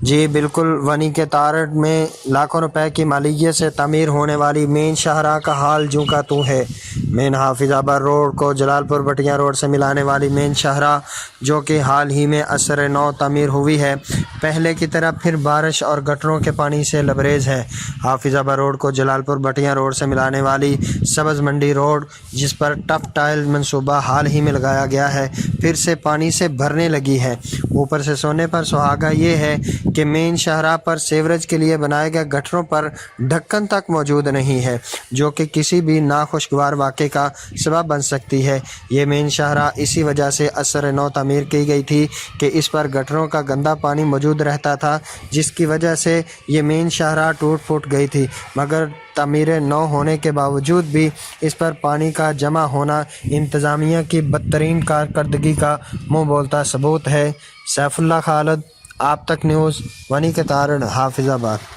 جی بالکل، ونی کے تارڑ میں لاکھوں روپے کی مالیت سے تعمیر ہونے والی مین شاہراہ کا حال جوں کا توں ہے۔ مین حافظ آباد روڈ کو جلال پور بٹیا روڈ سے ملانے والی مین شاہراہ جو کہ حال ہی میں عصر نو تعمیر ہوئی ہے، پہلے کی طرح پھر بارش اور گٹروں کے پانی سے لبریز ہے۔ حافظ آباد روڈ کو جلال پور بٹیا روڈ سے ملانے والی سبز منڈی روڈ، جس پر ٹف ٹائل منصوبہ حال ہی میں لگایا گیا ہے، پھر سے پانی سے بھرنے لگی ہے۔ اوپر سے سونے پر سہاگا یہ ہے کہ مین شاہراہ پر سیوریج کے لیے بنائے گئے گٹروں پر ڈھکن تک موجود نہیں ہے، جو کہ کسی بھی ناخوشگوار واقعے کا سبب بن سکتی ہے۔ یہ مین شاہراہ اسی وجہ سے عصر نو تعمیر کی گئی تھی کہ اس پر گٹروں کا گندا پانی موجود رہتا تھا، جس کی وجہ سے یہ مین شاہراہ ٹوٹ پھوٹ گئی تھی، مگر تعمیر نو ہونے کے باوجود بھی اس پر پانی کا جمع ہونا انتظامیہ کی بدترین کارکردگی کا منہ بولتا ثبوت ہے۔ سیف اللہ خالد، آپ تک نیوز، ونی کے تارڑ، حافظ آباد۔